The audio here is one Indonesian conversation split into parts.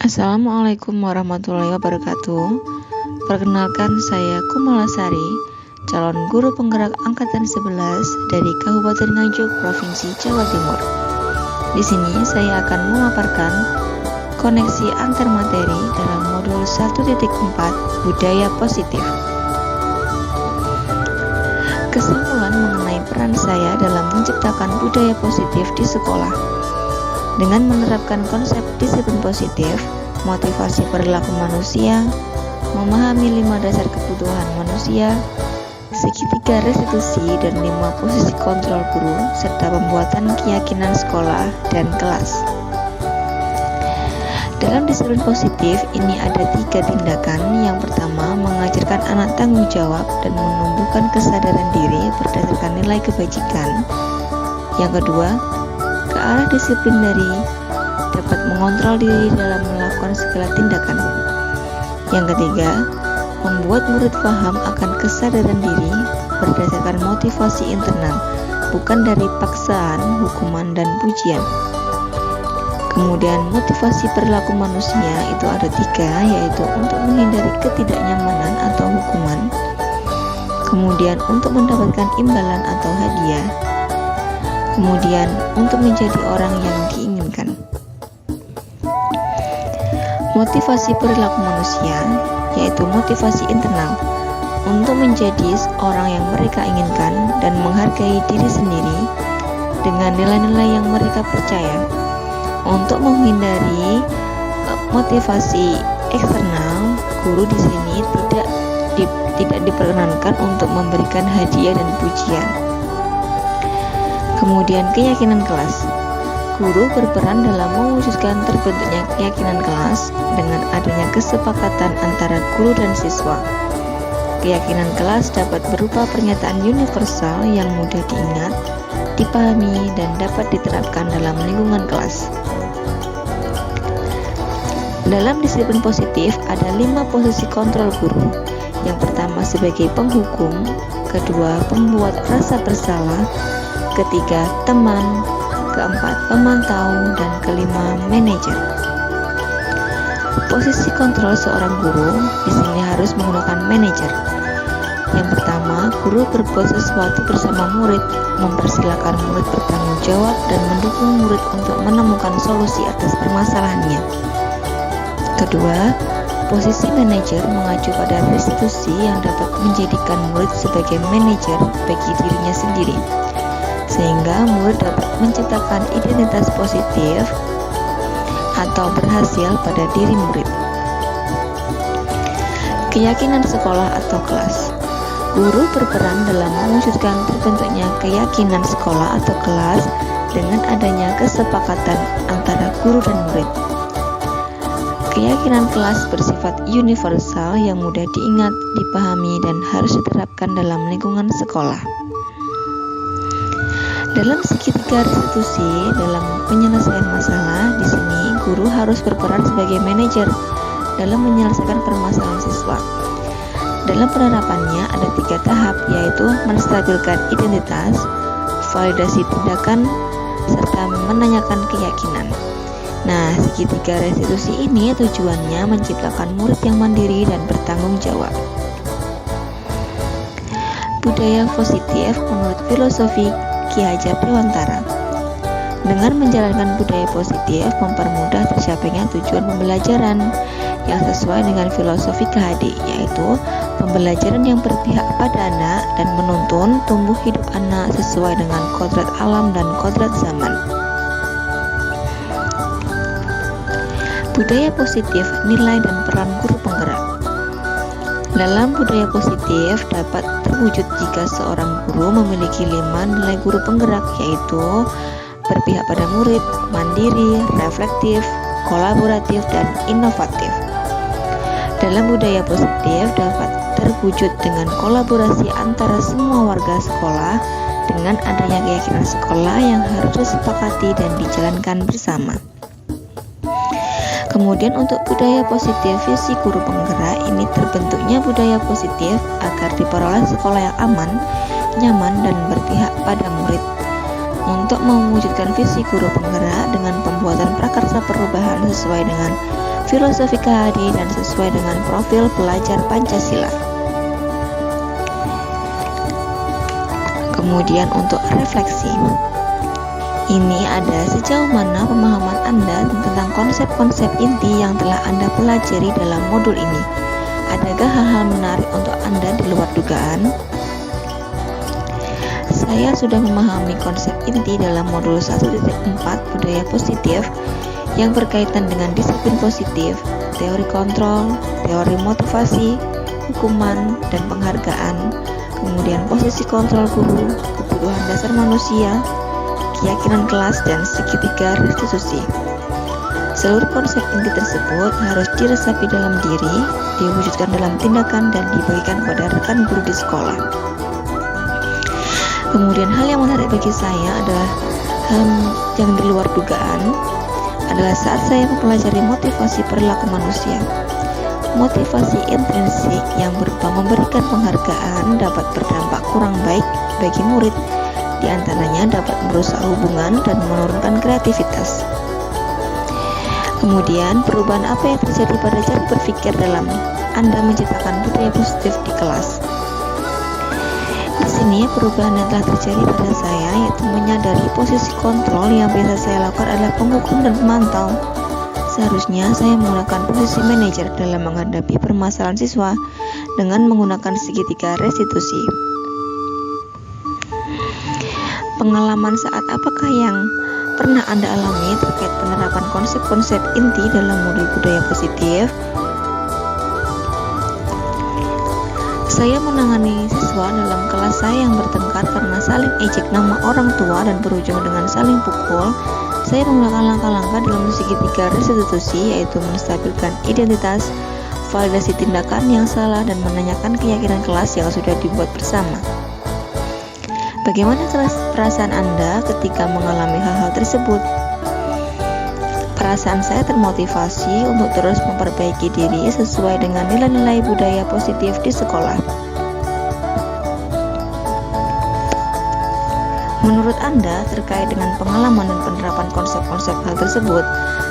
Assalamualaikum warahmatullahi wabarakatuh. Perkenalkan, saya Kumalasari, calon guru penggerak angkatan 11 dari Kabupaten Nganjuk, Provinsi Jawa Timur. Di sini saya akan memaparkan koneksi antar materi dalam modul 1.4 Budaya Positif. Kesimpulan mengenai peran saya dalam menciptakan budaya positif di sekolah. Dengan menerapkan konsep disiplin positif, motivasi perilaku manusia, memahami 5 dasar kebutuhan manusia, segitiga restitusi dan 5 posisi kontrol guru, serta pembuatan keyakinan sekolah dan kelas. Dalam disiplin positif ini ada 3 tindakan. Yang pertama, mengajarkan anak tanggung jawab dan menumbuhkan kesadaran diri berdasarkan nilai kebajikan. Yang kedua, ke arah disiplin dari dapat mengontrol diri dalam melakukan segala tindakan. Yang ketiga, membuat murid paham akan kesadaran diri berdasarkan motivasi internal, bukan dari paksaan, hukuman, dan pujian. Kemudian motivasi perilaku manusia itu ada 3, yaitu untuk menghindari ketidaknyamanan atau hukuman, kemudian untuk mendapatkan imbalan atau hadiah, kemudian untuk menjadi orang yang diinginkan. Motivasi perilaku manusia yaitu motivasi internal untuk menjadi orang yang mereka inginkan dan menghargai diri sendiri dengan nilai-nilai yang mereka percaya. Untuk menghindari motivasi eksternal, guru di sini tidak diperkenankan untuk memberikan hadiah dan pujian. Kemudian keyakinan kelas. Guru berperan dalam mewujudkan terbentuknya keyakinan kelas dengan adanya kesepakatan antara guru dan siswa. Keyakinan kelas dapat berupa pernyataan universal yang mudah diingat, dipahami, dan dapat diterapkan dalam lingkungan kelas. Dalam disiplin positif ada 5 posisi kontrol guru. Yang pertama sebagai penghukum, kedua pembuat rasa bersalah, ketiga teman, keempat pemantau, dan kelima manajer. Posisi kontrol seorang guru di sini harus menggunakan manajer. Yang pertama, guru berbuat sesuatu bersama murid, mempersilahkan murid bertanggung jawab dan mendukung murid untuk menemukan solusi atas permasalahannya. Kedua, posisi manajer mengacu pada restitusi yang dapat menjadikan murid sebagai manajer bagi dirinya sendiri, sehingga murid dapat menciptakan identitas positif atau berhasil pada diri murid. Keyakinan sekolah atau kelas. Guru berperan dalam mewujudkan terbentuknya keyakinan sekolah atau kelas dengan adanya kesepakatan antara guru dan murid. Keyakinan kelas bersifat universal yang mudah diingat, dipahami, dan harus diterapkan dalam lingkungan sekolah. Dalam segitiga restitusi dalam penyelesaian masalah, di sini guru harus berperan sebagai manajer dalam menyelesaikan permasalahan siswa. Dalam penerapannya ada 3 tahap, yaitu menstabilkan identitas, validasi tindakan, serta menanyakan keyakinan. Nah, segitiga restitusi ini tujuannya menciptakan murid yang mandiri dan bertanggung jawab. Budaya positif menurut filosofi Ki Hajar Dewantara. Dengan menjalankan budaya positif mempermudah tercapainya tujuan pembelajaran yang sesuai dengan filosofi KHD, yaitu pembelajaran yang berpihak pada anak dan menuntun tumbuh hidup anak sesuai dengan kodrat alam dan kodrat zaman. Budaya positif, nilai dan peran guru penggerak. Dalam budaya positif dapat terwujud jika seorang guru memiliki 5 nilai guru penggerak, yaitu berpihak pada murid, mandiri, reflektif, kolaboratif, dan inovatif. Dalam budaya positif dapat terwujud dengan kolaborasi antara semua warga sekolah dengan adanya keyakinan sekolah yang harus disepakati dan dijalankan bersama. Kemudian untuk budaya positif visi guru penggerak ini terbentuknya budaya positif agar diperoleh sekolah yang aman, nyaman, dan berpihak pada murid. Untuk mewujudkan visi guru penggerak dengan pembuatan prakarsa perubahan sesuai dengan filosofi KHD dan sesuai dengan profil pelajar Pancasila. Kemudian untuk refleksi, ini ada sejauh mana pemahaman Anda tentang konsep-konsep inti yang telah Anda pelajari dalam modul ini. Adakah hal-hal menarik untuk Anda di luar dugaan? Saya sudah memahami konsep inti dalam modul 1.4 budaya positif yang berkaitan dengan disiplin positif, teori kontrol, teori motivasi, hukuman, dan penghargaan, kemudian posisi kontrol guru, kebutuhan dasar manusia, keyakinan kelas, dan segitiga restitusi. Seluruh konsep inti tersebut harus diresapi dalam diri, diwujudkan dalam tindakan, dan dibagikan kepada rekan guru di sekolah. Kemudian hal yang menarik bagi saya adalah hal yang di luar dugaan adalah saat saya mempelajari motivasi perilaku manusia. Motivasi intrinsik yang berupa memberikan penghargaan dapat berdampak kurang baik bagi murid, di antaranya dapat merusak hubungan dan menurunkan kreativitas. Kemudian, perubahan apa yang terjadi pada cara berpikir dalam Anda menciptakan budaya positif di kelas? Di sini perubahan yang telah terjadi pada saya yaitu menyadari posisi kontrol yang biasa saya lakukan adalah penghukum dan pemantau. Seharusnya saya menggunakan posisi manajer dalam menghadapi permasalahan siswa dengan menggunakan segitiga restitusi. Pengalaman saat apakah yang pernah Anda alami terkait penerapan konsep-konsep inti dalam modul budaya positif? Saya menangani siswa dalam kelas saya yang bertengkar karena saling ejek nama orang tua dan berujung dengan saling pukul. Saya menggunakan langkah-langkah dalam segitiga restitusi, yaitu menstabilkan identitas, validasi tindakan yang salah, dan menanyakan keyakinan kelas yang sudah dibuat bersama. Bagaimana perasaan Anda ketika mengalami hal-hal tersebut? Perasaan saya termotivasi untuk terus memperbaiki diri sesuai dengan nilai-nilai budaya positif di sekolah. Menurut Anda, terkait dengan pengalaman dan penerapan konsep-konsep hal tersebut,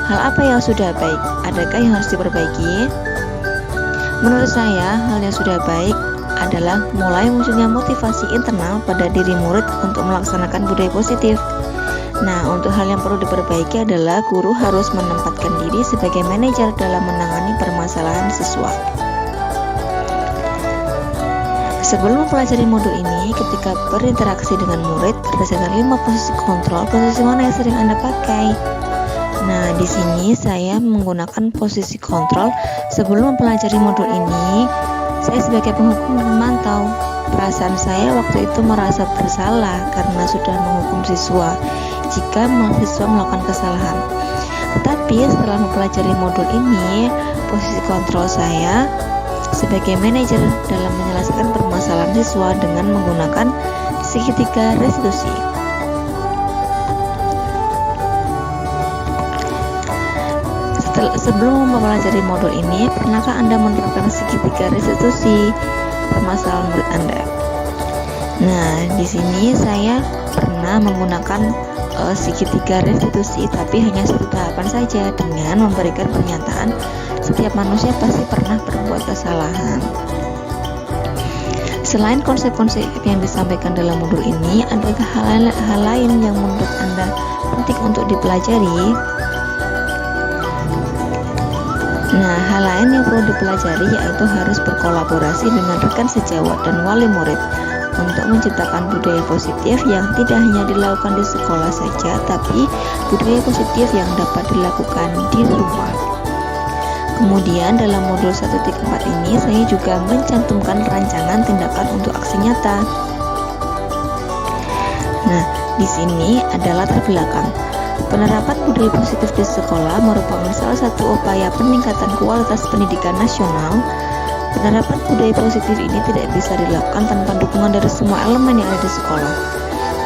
hal apa yang sudah baik? Adakah yang harus diperbaiki? Menurut saya, hal yang sudah baik adalah mulai munculnya motivasi internal pada diri murid untuk melaksanakan budaya positif. Nah, untuk hal yang perlu diperbaiki adalah guru harus menempatkan diri sebagai manajer dalam menangani permasalahan siswa. Sebelum mempelajari modul ini, ketika berinteraksi dengan murid berdasarkan 5 posisi kontrol, posisi mana yang sering Anda pakai? Nah, di sini saya menggunakan posisi kontrol. Sebelum mempelajari modul ini, saya sebagai penghukum dan pemantau. Perasaan saya waktu itu merasa bersalah karena sudah menghukum siswa jika siswa melakukan kesalahan. Tetapi setelah mempelajari modul ini, posisi kontrol saya sebagai manajer dalam menyelesaikan permasalahan siswa dengan menggunakan segitiga restitusi. Sebelum mempelajari modul ini, pernahkah Anda menerapkan segitiga restitusi permasalahan murid Anda? Nah, di sini saya pernah menggunakan segitiga restitusi, tapi hanya satu tahapan saja dengan memberikan pernyataan setiap manusia pasti pernah berbuat kesalahan. Selain konsep-konsep yang disampaikan dalam modul ini, adakah hal lain yang menurut Anda penting untuk dipelajari? Nah, hal lain yang perlu dipelajari yaitu harus berkolaborasi dengan rekan sejawat dan wali murid untuk menciptakan budaya positif yang tidak hanya dilakukan di sekolah saja, tapi budaya positif yang dapat dilakukan di rumah. Kemudian dalam modul 1.4 ini saya juga mencantumkan rancangan tindakan untuk aksi nyata. Nah, di sini adalah latar belakang. Penerapan budaya positif di sekolah merupakan salah satu upaya peningkatan kualitas pendidikan nasional. Penerapan budaya positif ini tidak bisa dilakukan tanpa dukungan dari semua elemen yang ada di sekolah.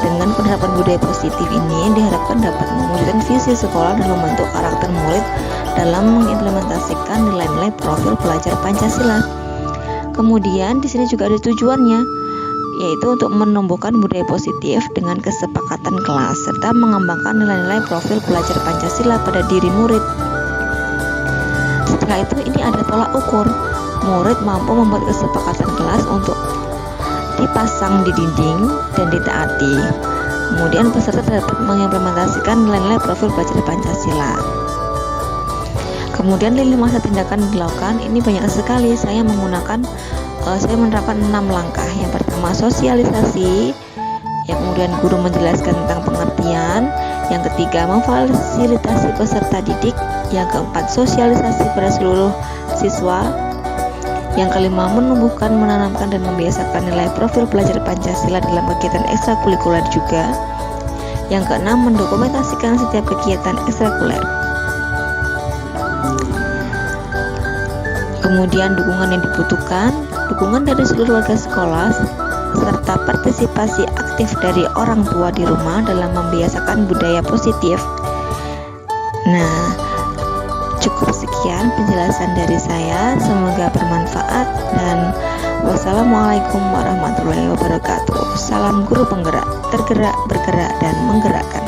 Dengan penerapan budaya positif ini diharapkan dapat mewujudkan visi sekolah dan membentuk karakter murid dalam mengimplementasikan nilai-nilai profil pelajar Pancasila. Kemudian di sini juga ada tujuannya, yaitu untuk menumbuhkan budaya positif dengan kesepakatan kelas serta mengembangkan nilai-nilai profil pelajar Pancasila pada diri murid. Setelah itu ini ada tolak ukur. Murid mampu membuat kesepakatan kelas untuk dipasang di dinding dan ditaati. Kemudian peserta dapat mengimplementasikan nilai-nilai profil belajar Pancasila. Kemudian lini masa tindakan dilakukan ini banyak sekali. Saya menerapkan 6 langkah. Yang pertama sosialisasi, yang kemudian guru menjelaskan tentang pengertian, yang ketiga memfasilitasi peserta didik, yang keempat sosialisasi pada seluruh siswa, yang kelima menumbuhkan, menanamkan, dan membiasakan nilai profil belajar Pancasila dalam kegiatan ekstrakurikuler juga, yang keenam mendokumentasikan setiap kegiatan ekstrakurikuler. Kemudian dukungan yang dibutuhkan, dukungan dari seluruh warga sekolah, serta partisipasi aktif dari orang tua di rumah dalam membiasakan budaya positif. Nah, cukup sekian penjelasan dari saya, semoga bermanfaat, dan wassalamualaikum warahmatullahi wabarakatuh. Salam guru penggerak, tergerak, bergerak, dan menggerakkan.